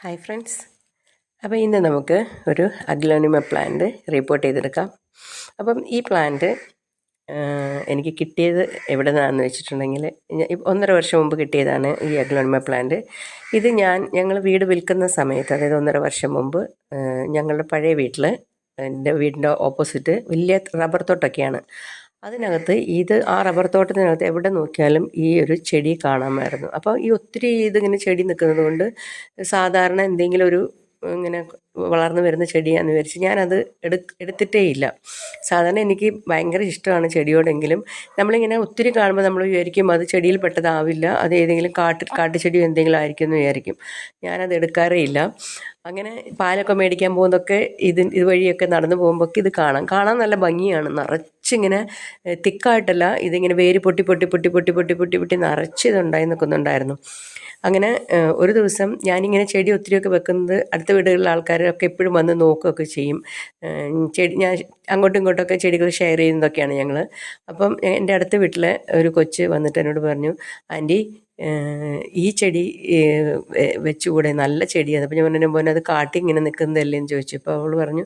Hi friends, അപ്പോൾ ഇന്ന് നമുക്ക് ഒരു അഗ്ലോണിമ പ്ലാന്റ് റിപ്പോർട്ട് ചെയ്തെടുക്കാം. അപ്പം ഈ പ്ലാന്റ് എനിക്ക് കിട്ടിയത് എവിടെ നിന്നാണെന്ന് വെച്ചിട്ടുണ്ടെങ്കിൽ 1.5 വർഷം മുമ്പ് കിട്ടിയതാണ് ഈ അഗ്ലോണിമ പ്ലാന്റ്. ഇത് ഞങ്ങൾ വീട് വിൽക്കുന്ന സമയത്ത്, അതായത് 1.5 വർഷം മുമ്പ് ഞങ്ങളുടെ പഴയ വീട്ടിൽ, എൻ്റെ വീടിൻ്റെ ഓപ്പോസിറ്റ് വലിയ റബ്ബർ തോട്ടമൊക്കെയാണ്. അതിനകത്ത് ആ റബ്ബർ തോട്ടത്തിനകത്ത് എവിടെ നോക്കിയാലും ഈ ഒരു ചെടി കാണാമായിരുന്നു. അപ്പോൾ ഈ ഒത്തിരി ഇതിങ്ങനെ ചെടി നിൽക്കുന്നത് കൊണ്ട് സാധാരണ എന്തെങ്കിലും ഒരു ഇങ്ങനെ വളർന്നു വരുന്ന ചെടിയാണെന്ന് വിചാരിച്ച് ഞാനത് എടുത്തിട്ടേ ഇല്ല. സാധാരണ എനിക്ക് ഭയങ്കര ഇഷ്ടമാണ് ചെടിയോടെങ്കിലും നമ്മളിങ്ങനെ ഒത്തിരി കാണുമ്പോൾ നമ്മൾ വിചാരിക്കും അത് ചെടിയിൽ പെട്ടതാവില്ല, അത് ഏതെങ്കിലും കാട്ടുചെടിയോ എന്തെങ്കിലും ആയിരിക്കും എന്ന് വിചാരിക്കും. ഞാനത് എടുക്കാറേ ഇല്ല. അങ്ങനെ പാലൊക്കെ മേടിക്കാൻ പോകുന്നതൊക്കെ ഇതുവഴിയൊക്കെ നടന്നു പോകുമ്പോൾ ഇത് കാണാൻ നല്ല ഭംഗിയാണ്. നിറച്ചിങ്ങനെ തിക്കായിട്ടല്ല, ഇതിങ്ങനെ വേര് പൊട്ടി പൊട്ടി പൊട്ടി പൊട്ടി പൊട്ടി പൊട്ടി പൊട്ടി നിറച്ച് ഇതുണ്ടായി നിൽക്കുന്നുണ്ടായിരുന്നു. അങ്ങനെ ഒരു ദിവസം ഞാനിങ്ങനെ ചെടി ഒത്തിരിയൊക്കെ വെക്കുന്നത് അടുത്ത വീടുകളിലെ ആൾക്കാരൊക്കെ എപ്പോഴും വന്ന് നോക്കുകയൊക്കെ ചെയ്യും. ഞാൻ അങ്ങോട്ടും ഇങ്ങോട്ടൊക്കെ ചെടികൾ ഷെയർ ചെയ്യുന്നതൊക്കെയാണ് ഞങ്ങൾ. അപ്പം എൻ്റെ അടുത്ത വീട്ടിലെ ഒരു കൊച്ച് വന്നിട്ട് എന്നോട് പറഞ്ഞു, ആൻറ്റി ഈ ചെടി വെച്ചുകൂടെ, നല്ല ചെടിയാണ്. അപ്പോൾ ഞാൻ പറഞ്ഞു, പോലെ അത് കാട്ടിൽ ഇങ്ങനെ നിൽക്കുന്നതല്ലേ എന്ന് ചോദിച്ചു. അപ്പോൾ അവൾ പറഞ്ഞു,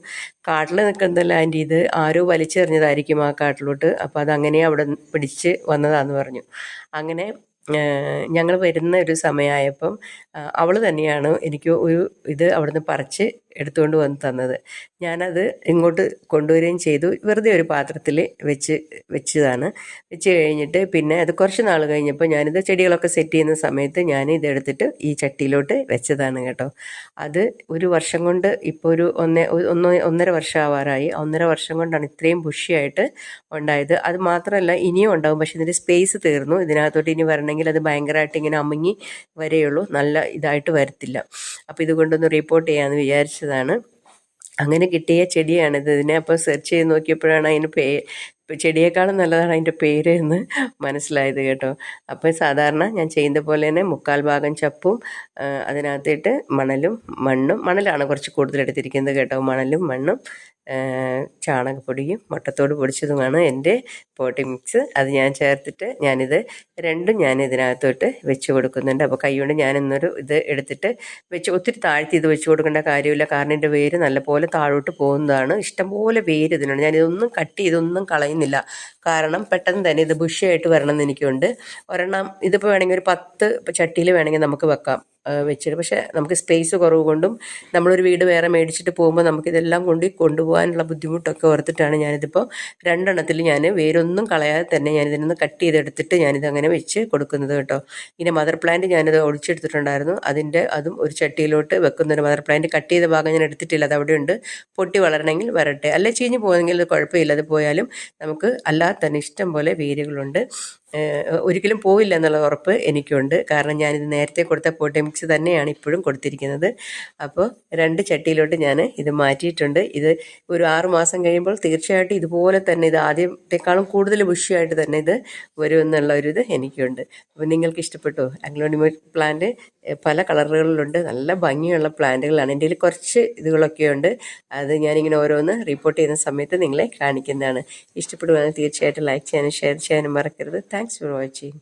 കാട്ടിൽ നിൽക്കുന്നതല്ല ആൻറ്റി, ഇത് ആരോ വലിച്ചെറിഞ്ഞതായിരിക്കും ആ കാട്ടിലോട്ട്, അപ്പോൾ അതങ്ങനെ അവിടെ പിടിച്ച് വന്നതാണെന്ന് പറഞ്ഞു. അങ്ങനെ ഞങ്ങൾ വരുന്ന ഒരു സമയമായപ്പം അവൾ തന്നെയാണ് എനിക്ക് ഇത് അവിടുന്ന് പറിച്ച് എടുത്തുകൊണ്ട് വന്ന് തന്നത്. ഞാനത് ഇങ്ങോട്ട് കൊണ്ടുവരികയും ചെയ്തു. വെറുതെ ഒരു പാത്രത്തിൽ വെച്ചതാണ്. വെച്ച് കഴിഞ്ഞിട്ട് പിന്നെ അത് കുറച്ച് നാൾ കഴിഞ്ഞപ്പോൾ ഞാനിത് ചെടികളൊക്കെ സെറ്റ് ചെയ്യുന്ന സമയത്ത് ഇതെടുത്തിട്ട് ഈ ചട്ടിയിലോട്ട് വെച്ചതാണ് കേട്ടോ. അത് ഒരു വർഷം കൊണ്ട്, ഇപ്പോൾ ഒരു 1.5 വർഷം ആവാറായി. 1.5 വർഷം കൊണ്ടാണ് ഇത്രയും ബുഷിയായിട്ട് ഉണ്ടായത്. അത് മാത്രമല്ല ഇനിയും ഉണ്ടാകും, പക്ഷേ ഇതിൻ്റെ സ്പേസ് തീർന്നു. ഇതിനകത്തോട്ട് ഇനി വരണമെങ്കിൽ അത് ഭയങ്കരമായിട്ട് ഇങ്ങനെ അമുങ്ങി വരെയുള്ളൂ, നല്ല ഇതായിട്ട് വരത്തില്ല. അപ്പോൾ ഇതുകൊണ്ടൊന്ന് റിപ്പോർട്ട് ചെയ്യാമെന്ന് വിചാരിച്ചതാണ്. അങ്ങനെ കിട്ടിയ ചെടിയാണിത്. ഇതിനെ അപ്പോൾ സെർച്ച് ചെയ്ത് നോക്കിയപ്പോഴാണ് അതിന് ചെടിയേക്കാളും നല്ലതാണ് അതിൻ്റെ പേര് എന്ന് മനസ്സിലായത് കേട്ടോ. അപ്പോൾ സാധാരണ ഞാൻ ചെയ്യുന്ന പോലെ തന്നെ 1/4 ഭാഗം ചപ്പും അതിനകത്തിട്ട് മണലാണ് കുറച്ച് കൂടുതൽ എടുത്തിരിക്കുന്നത് കേട്ടോ. മണലും മണ്ണും ചാണകപ്പൊടിയും മുട്ടത്തോട് പൊടിച്ചതുമാണ് എൻ്റെ പോട്ടി മിക്സ്. അത് ഞാൻ ചേർത്തിട്ട് രണ്ടും ഞാൻ ഇതിനകത്തോട്ട് വെച്ച് കൊടുക്കുന്നുണ്ട്. അപ്പോൾ കൈകൊണ്ട് ഞാനിന്നൊരു ഇത് എടുത്തിട്ട് ഒത്തിരി താഴ്ത്തി ഇത് വെച്ച് കൊടുക്കേണ്ട കാര്യമില്ല, കാരണം എൻ്റെ വേര് നല്ലപോലെ താഴോട്ട് പോകുന്നതാണ്. ഇഷ്ടംപോലെ വേര് ഇതിനുണ്ട്. ഞാനിതൊന്നും കട്ട് ചെയ്തൊന്നും കളയുന്നില്ല, കാരണം പെട്ടെന്ന് തന്നെ ഇത് ബുഷിയായിട്ട് വരണം എന്ന് എനിക്കുണ്ട്. ഒരെണ്ണം ഇതിപ്പോൾ വേണമെങ്കിൽ ഒരു 10 ചട്ടിയിൽ വേണമെങ്കിൽ നമുക്ക് വെക്കാം വെച്ചിട്ട്. പക്ഷേ നമുക്ക് സ്പേസ് കുറവ് കൊണ്ടും നമ്മളൊരു വീട് വേറെ മേടിച്ചിട്ട് പോകുമ്പോൾ നമുക്കിതെല്ലാം കൊണ്ടുപോകാനുള്ള ബുദ്ധിമുട്ടൊക്കെ ഓർത്തിട്ടാണ് ഞാനിതിപ്പോൾ 2 എണ്ണത്തിൽ വേരൊന്നും കളയാതെ തന്നെ ഞാനിതിനൊന്ന് കട്ട് ചെയ്തെടുത്തിട്ട് ഞാനിതങ്ങനെ വെച്ച് കൊടുക്കുന്നത് കേട്ടോ. പിന്നെ മദർ പ്ലാന്റ് ഞാനിത് ഒടിച്ചെടുത്തിട്ടുണ്ടായിരുന്നു. അതും ഒരു ചട്ടിയിലോട്ട് വെക്കുന്നൊരു മദർ പ്ലാന്റ് കട്ട് ചെയ്ത ഭാഗം ഞാൻ എടുത്തിട്ടില്ല, അത് അവിടെ ഉണ്ട്. പൊട്ടി വളരണമെങ്കിൽ വരട്ടെ, അല്ലെ ചീഞ്ഞ് പോകുന്നെങ്കിൽ അത് കുഴപ്പമില്ല. അത് പോയാലും നമുക്ക് അല്ലാതെ തന്നെ ഇഷ്ടം പോലെ വേരുകളുണ്ട്. ഒരിക്കലും പോവില്ല എന്നുള്ള ഉറപ്പ് എനിക്കുണ്ട്, കാരണം ഞാനിത് നേരത്തെ കൊടുത്ത പോട്ടി മിക്സ് തന്നെയാണ് ഇപ്പോഴും കൊടുത്തിരിക്കുന്നത്. അപ്പോൾ 2 ചട്ടിയിലോട്ട് ഞാൻ ഇത് മാറ്റിയിട്ടുണ്ട്. ഇത് ഒരു 6 മാസം കഴിയുമ്പോൾ തീർച്ചയായിട്ടും ഇതുപോലെ തന്നെ, ഇത് ആദ്യത്തെക്കാളും കൂടുതൽ ബുഷിയായിട്ട് തന്നെ ഇത് വരുമെന്നുള്ള ഒരു ഇത് എനിക്കുണ്ട്. അപ്പോൾ നിങ്ങൾക്ക് ഇഷ്ടപ്പെട്ടോ? അഗ്ലോണിമ പ്ലാന്റ് പല കളറുകളിലുണ്ട്, നല്ല ഭംഗിയുള്ള പ്ലാന്റുകളാണ്. എൻ്റെ കയ്യിൽ കുറച്ച് ഇതുകളൊക്കെ ഉണ്ട്. അത് ഞാനിങ്ങനെ ഓരോന്ന് റിപ്പോർട്ട് ചെയ്യുന്ന സമയത്ത് നിങ്ങളെ കാണിക്കുന്നതാണ്. ഇഷ്ടപ്പെടുവാണെങ്കിൽ തീർച്ചയായിട്ടും ലൈക്ക് ചെയ്യാനും ഷെയർ ചെയ്യാനും മറക്കരുത്. Thanks for watching.